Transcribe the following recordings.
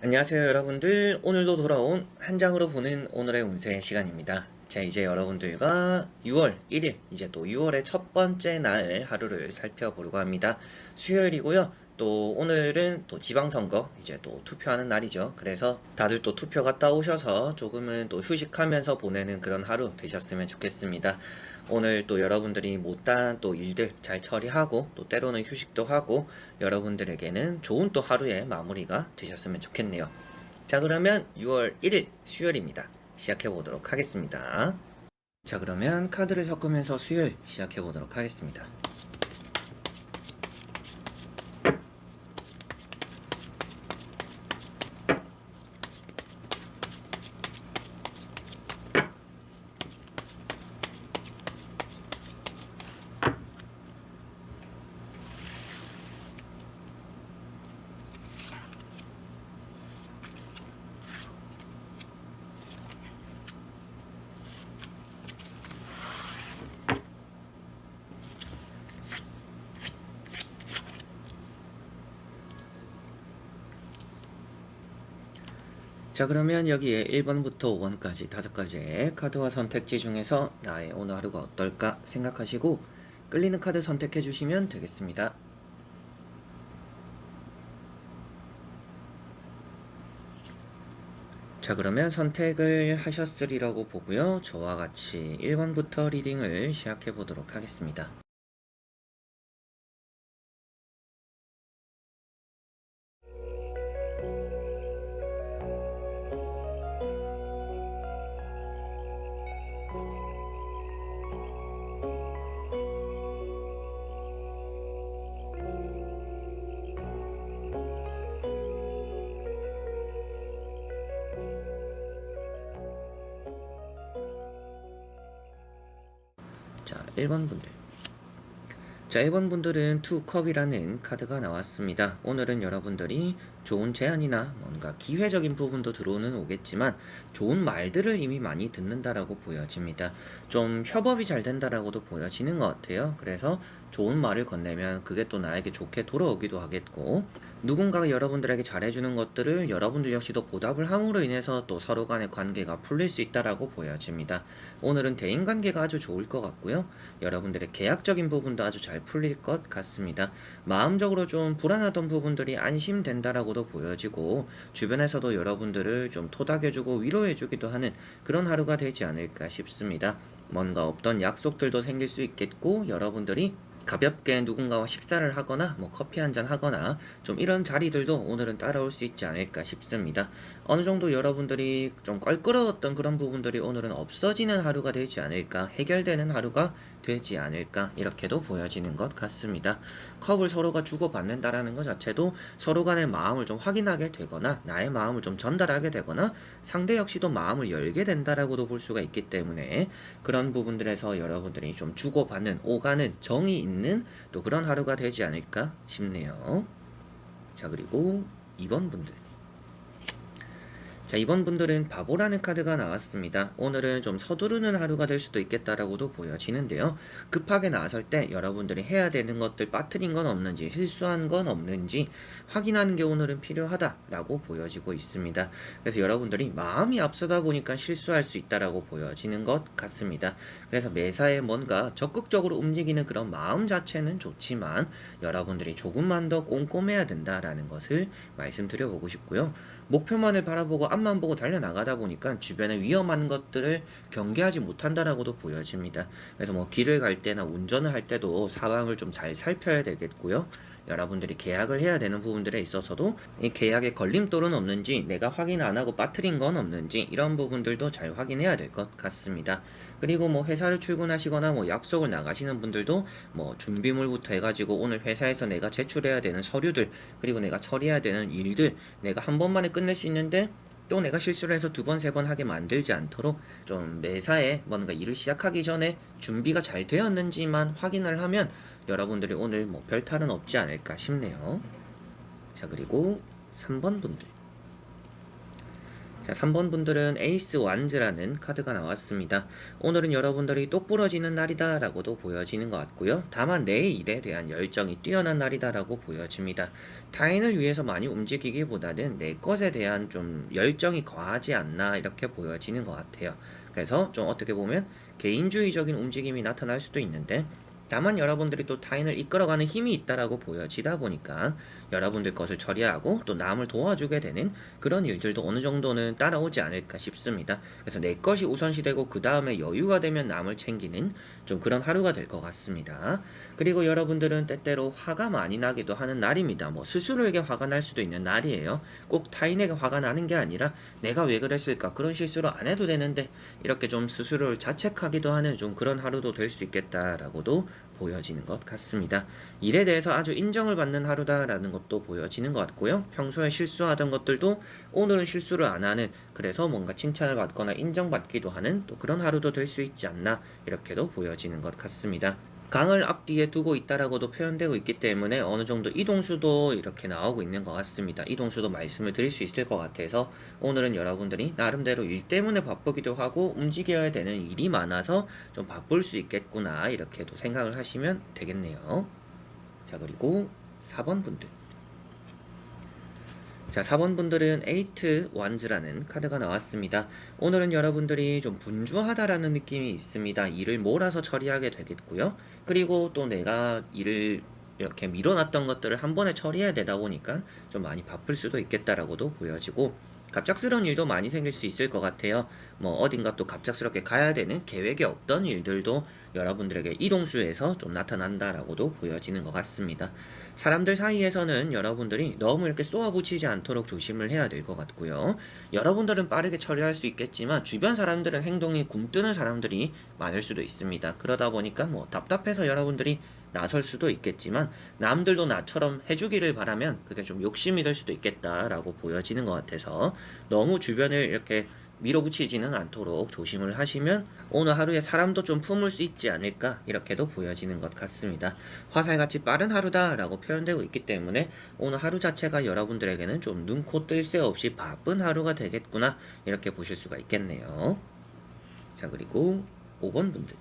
안녕하세요 여러분들. 오늘도 돌아온 한 장으로 보는 오늘의 운세 시간입니다. 자, 이제 여러분들과 6월 1일, 이제 또 6월의 첫 번째 날 하루를 살펴보려고 합니다. 수요일이고요. 또 오늘은 또 지방선거, 이제 또 투표하는 날이죠. 그래서 다들 또 투표 갔다 오셔서 조금은 또 휴식하면서 보내는 그런 하루 되셨으면 좋겠습니다. 오늘 또 여러분들이 못다한 또 일들 잘 처리하고 또 때로는 휴식도 하고 여러분들에게는 좋은 또 하루의 마무리가 되셨으면 좋겠네요. 자, 그러면 6월 1일 수요일입니다. 시작해 보도록 하겠습니다. 자, 그러면 카드를 섞으면서 수요일 시작해 보도록 하겠습니다. 자, 그러면 여기에 1번부터 5번까지 5가지의 카드와 선택지 중에서 나의 오늘 하루가 어떨까 생각하시고 끌리는 카드 선택해 주시면 되겠습니다. 자, 그러면 선택을 하셨으리라고 보고요. 저와 같이 1번부터 리딩을 시작해 보도록 하겠습니다. 자, 1번 분들. 자, 1번 분들은 투컵이라는 카드가 나왔습니다. 오늘은 여러분들이 좋은 제안이나 뭔가 기회적인 부분도 들어오는 오겠지만 좋은 말들을 이미 많이 듣는다라고 보여집니다. 좀 협업이 잘 된다라고도 보여지는 것 같아요. 그래서 좋은 말을 건네면 그게 또 나에게 좋게 돌아오기도 하겠고, 누군가가 여러분들에게 잘해주는 것들을 여러분들 역시도 보답을 함으로 인해서 또 서로 간의 관계가 풀릴 수 있다라고 보여집니다. 오늘은 대인관계가 아주 좋을 것 같고요. 여러분들의 계약적인 부분도 아주 잘 풀릴 것 같습니다. 마음적으로 좀 불안하던 부분들이 안심된다라고도 보여지고, 주변에서도 여러분들을 좀 토닥여주고 위로해주기도 하는 그런 하루가 되지 않을까 싶습니다. 뭔가 없던 약속들도 생길 수 있겠고, 여러분들이 가볍게 누군가와 식사를 하거나 뭐 커피 한잔 하거나 좀 이런 자리들도 오늘은 따라올 수 있지 않을까 싶습니다. 어느 정도 여러분들이 좀 껄끄러웠던 그런 부분들이 오늘은 없어지는 하루가 되지 않을까, 해결되는 하루가 되지 않을까, 이렇게도 보여지는 것 같습니다. 컵을 서로가 주고받는다라는 것 자체도 서로 간의 마음을 좀 확인하게 되거나 나의 마음을 좀 전달하게 되거나 상대 역시도 마음을 열게 된다라고도 볼 수가 있기 때문에 그런 부분들에서 여러분들이 좀 주고받는, 오가는 정이 있는 또 그런 하루가 되지 않을까 싶네요. 자, 그리고 2번 분들. 자, 이번 분들은 바보라는 카드가 나왔습니다. 오늘은 좀 서두르는 하루가 될 수도 있겠다라고도 보여지는데요. 급하게 나설 때 여러분들이 해야 되는 것들 빠뜨린 건 없는지, 실수한 건 없는지 확인하는 게 오늘은 필요하다라고 보여지고 있습니다. 그래서 여러분들이 마음이 앞서다 보니까 실수할 수 있다라고 보여지는 것 같습니다. 그래서 매사에 뭔가 적극적으로 움직이는 그런 마음 자체는 좋지만 여러분들이 조금만 더 꼼꼼해야 된다라는 것을 말씀드려보고 싶고요. 목표만을 바라보고 앞만 보고 달려나가다 보니까 주변에 위험한 것들을 경계하지 못한다라고도 보여집니다. 그래서 뭐 길을 갈 때나 운전을 할 때도 사방을 좀 잘 살펴야 되겠고요. 여러분들이 계약을 해야 되는 부분들에 있어서도 이 계약에 걸림돌은 없는지, 내가 확인 안 하고 빠뜨린 건 없는지, 이런 부분들도 잘 확인해야 될 것 같습니다. 그리고 뭐 회사를 출근하시거나 뭐 약속을 나가시는 분들도 뭐 준비물부터 해가지고 오늘 회사에서 내가 제출해야 되는 서류들, 그리고 내가 처리해야 되는 일들, 내가 한 번만에 끝낼 수 있는데 또 내가 실수를 해서 두 번, 세 번 하게 만들지 않도록 좀 매사에 뭔가 일을 시작하기 전에 준비가 잘 되었는지만 확인을 하면 여러분들이 오늘 뭐 별탈은 없지 않을까 싶네요. 자, 그리고 3번 분들. 자, 3번 분들은 에이스 완즈라는 카드가 나왔습니다. 오늘은 여러분들이 똑부러지는 날이다 라고도 보여지는 것 같고요. 다만 내 일에 대한 열정이 뛰어난 날이다 라고 보여집니다. 타인을 위해서 많이 움직이기보다는 내 것에 대한 좀 열정이 과하지 않나 이렇게 보여지는 것 같아요. 그래서 좀 어떻게 보면 개인주의적인 움직임이 나타날 수도 있는데, 다만 여러분들이 또 타인을 이끌어가는 힘이 있다라고 보여지다 보니까 여러분들 것을 처리하고 또 남을 도와주게 되는 그런 일들도 어느 정도는 따라오지 않을까 싶습니다. 그래서 내 것이 우선시되고 그 다음에 여유가 되면 남을 챙기는 좀 그런 하루가 될 것 같습니다. 그리고 여러분들은 때때로 화가 많이 나기도 하는 날입니다. 뭐 스스로에게 화가 날 수도 있는 날이에요. 꼭 타인에게 화가 나는 게 아니라 내가 왜 그랬을까, 그런 실수를 안 해도 되는데 이렇게 좀 스스로를 자책하기도 하는 좀 그런 하루도 될 수 있겠다라고도 보여지는 것 같습니다. 일에 대해서 아주 인정을 받는 하루다라는 것도 보여지는 것 같고요. 평소에 실수하던 것들도 오늘은 실수를 안 하는, 그래서 뭔가 칭찬을 받거나 인정받기도 하는 또 그런 하루도 될 수 있지 않나 이렇게도 보여지는 것 같습니다. 강을 앞뒤에 두고 있다라고도 표현되고 있기 때문에 어느 정도 이동수도 이렇게 나오고 있는 것 같습니다. 이동수도 말씀을 드릴 수 있을 것 같아서 오늘은 여러분들이 나름대로 일 때문에 바쁘기도 하고 움직여야 되는 일이 많아서 좀 바쁠 수 있겠구나 이렇게도 생각을 하시면 되겠네요. 자, 그리고 4번 분들. 자, 4번 분들은 에이트 완즈라는 카드가 나왔습니다. 오늘은 여러분들이 좀 분주하다라는 느낌이 있습니다. 일을 몰아서 처리하게 되겠고요. 그리고 또 내가 일을 이렇게 밀어놨던 것들을 한 번에 처리해야 되다 보니까 좀 많이 바쁠 수도 있겠다라고도 보여지고, 갑작스러운 일도 많이 생길 수 있을 것 같아요. 뭐 어딘가 또 갑작스럽게 가야 되는 계획에 없던 일들도 여러분들에게 이동수에서 좀 나타난다라고도 보여지는 것 같습니다. 사람들 사이에서는 여러분들이 너무 이렇게 쏘아붙이지 않도록 조심을 해야 될 것 같고요. 여러분들은 빠르게 처리할 수 있겠지만 주변 사람들은 행동이 굼뜨는 사람들이 많을 수도 있습니다. 그러다 보니까 뭐 답답해서 여러분들이 나설 수도 있겠지만 남들도 나처럼 해주기를 바라면 그게 좀 욕심이 될 수도 있겠다라고 보여지는 것 같아서 너무 주변을 이렇게 밀어붙이지는 않도록 조심을 하시면 오늘 하루에 사람도 좀 품을 수 있지 않을까 이렇게도 보여지는 것 같습니다. 화살같이 빠른 하루다라고 표현되고 있기 때문에 오늘 하루 자체가 여러분들에게는 좀 눈코 뜰 새 없이 바쁜 하루가 되겠구나 이렇게 보실 수가 있겠네요. 자, 그리고 5번 분들.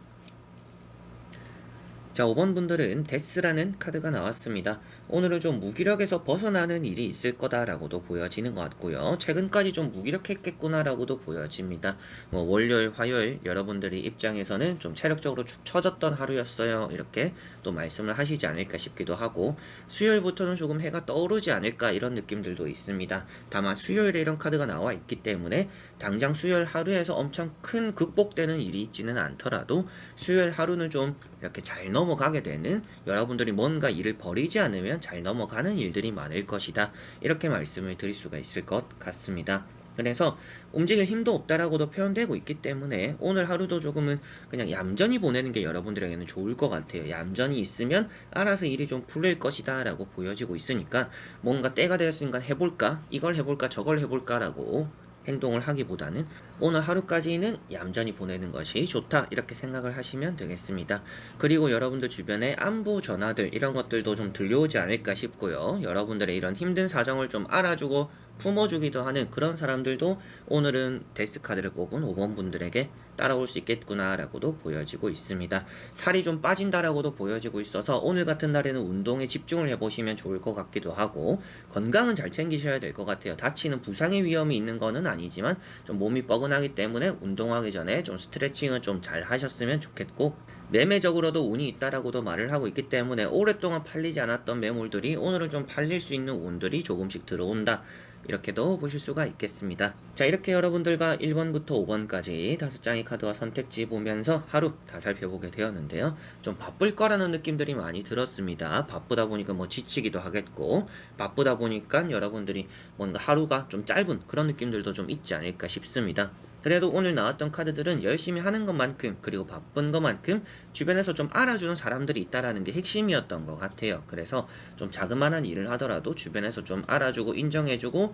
자, 5번 분들은 데스라는 카드가 나왔습니다. 오늘은 좀 무기력에서 벗어나는 일이 있을 거다라고도 보여지는 것 같고요. 최근까지 좀 무기력했겠구나라고도 보여집니다. 뭐 월요일, 화요일 여러분들이 입장에서는 좀 체력적으로 축 처졌던 하루였어요. 이렇게 또 말씀을 하시지 않을까 싶기도 하고, 수요일부터는 조금 해가 떠오르지 않을까 이런 느낌들도 있습니다. 다만 수요일에 이런 카드가 나와 있기 때문에 당장 수요일 하루에서 엄청 큰 극복되는 일이 있지는 않더라도 수요일 하루는 좀 이렇게 잘 넘어가게 되는, 여러분들이 뭔가 일을 버리지 않으면 잘 넘어가는 일들이 많을 것이다 이렇게 말씀을 드릴 수가 있을 것 같습니다. 그래서 움직일 힘도 없다라고도 표현되고 있기 때문에 오늘 하루도 조금은 그냥 얌전히 보내는 게 여러분들에게는 좋을 것 같아요. 얌전히 있으면 알아서 일이 좀 풀릴 것이다 라고 보여지고 있으니까 뭔가 때가 되었으니까 해볼까, 이걸 해볼까, 저걸 해볼까 라고 행동을 하기보다는 오늘 하루까지는 얌전히 보내는 것이 좋다 이렇게 생각을 하시면 되겠습니다. 그리고 여러분들 주변에 안부 전화들 이런 것들도 좀 들려오지 않을까 싶고요. 여러분들의 이런 힘든 사정을 좀 알아주고 품어주기도 하는 그런 사람들도 오늘은 데스카드를 뽑은 5번 분들에게 따라올 수 있겠구나 라고도 보여지고 있습니다. 살이 좀 빠진다라고도 보여지고 있어서 오늘 같은 날에는 운동에 집중을 해보시면 좋을 것 같기도 하고, 건강은 잘 챙기셔야 될 것 같아요. 다치는 부상의 위험이 있는 거는 아니지만 좀 몸이 뻐근하기 때문에 운동하기 전에 좀 스트레칭을 좀 잘 하셨으면 좋겠고, 매매적으로도 운이 있다라고도 말을 하고 있기 때문에 오랫동안 팔리지 않았던 매물들이 오늘은 좀 팔릴 수 있는 운들이 조금씩 들어온다 이렇게도 보실 수가 있겠습니다. 자, 이렇게 여러분들과 1번부터 5번까지 5장의 카드와 선택지 보면서 하루 다 살펴보게 되었는데요. 좀 바쁠 거라는 느낌들이 많이 들었습니다. 바쁘다 보니까 뭐 지치기도 하겠고, 바쁘다 보니까 여러분들이 뭔가 하루가 좀 짧은 그런 느낌들도 좀 있지 않을까 싶습니다. 그래도 오늘 나왔던 카드들은 열심히 하는 것만큼, 그리고 바쁜 것만큼 주변에서 좀 알아주는 사람들이 있다라는 게 핵심이었던 것 같아요. 그래서 좀 자그마한 일을 하더라도 주변에서 좀 알아주고 인정해주고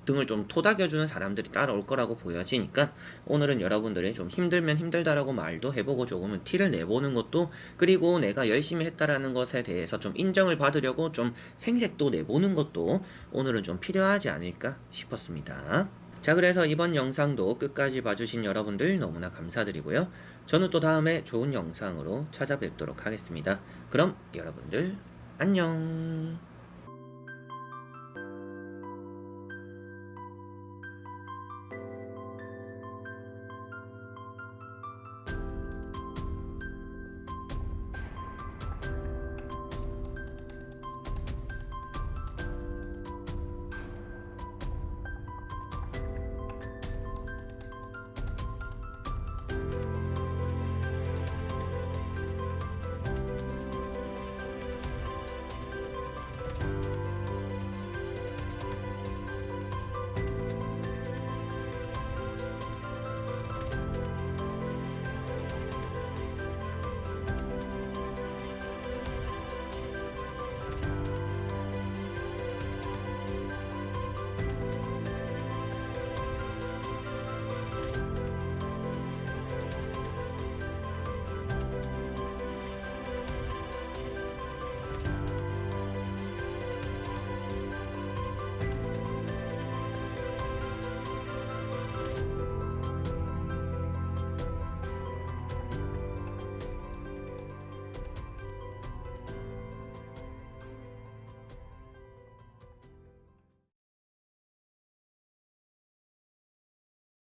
등을 좀 토닥여주는 사람들이 따라올 거라고 보여지니까 오늘은 여러분들이 좀 힘들면 힘들다라고 말도 해보고 조금은 티를 내보는 것도, 그리고 내가 열심히 했다라는 것에 대해서 좀 인정을 받으려고 좀 생색도 내보는 것도 오늘은 좀 필요하지 않을까 싶었습니다. 자, 그래서 이번 영상도 끝까지 봐주신 여러분들 너무나 감사드리고요. 저는 또 다음에 좋은 영상으로 찾아뵙도록 하겠습니다. 그럼 여러분들 안녕.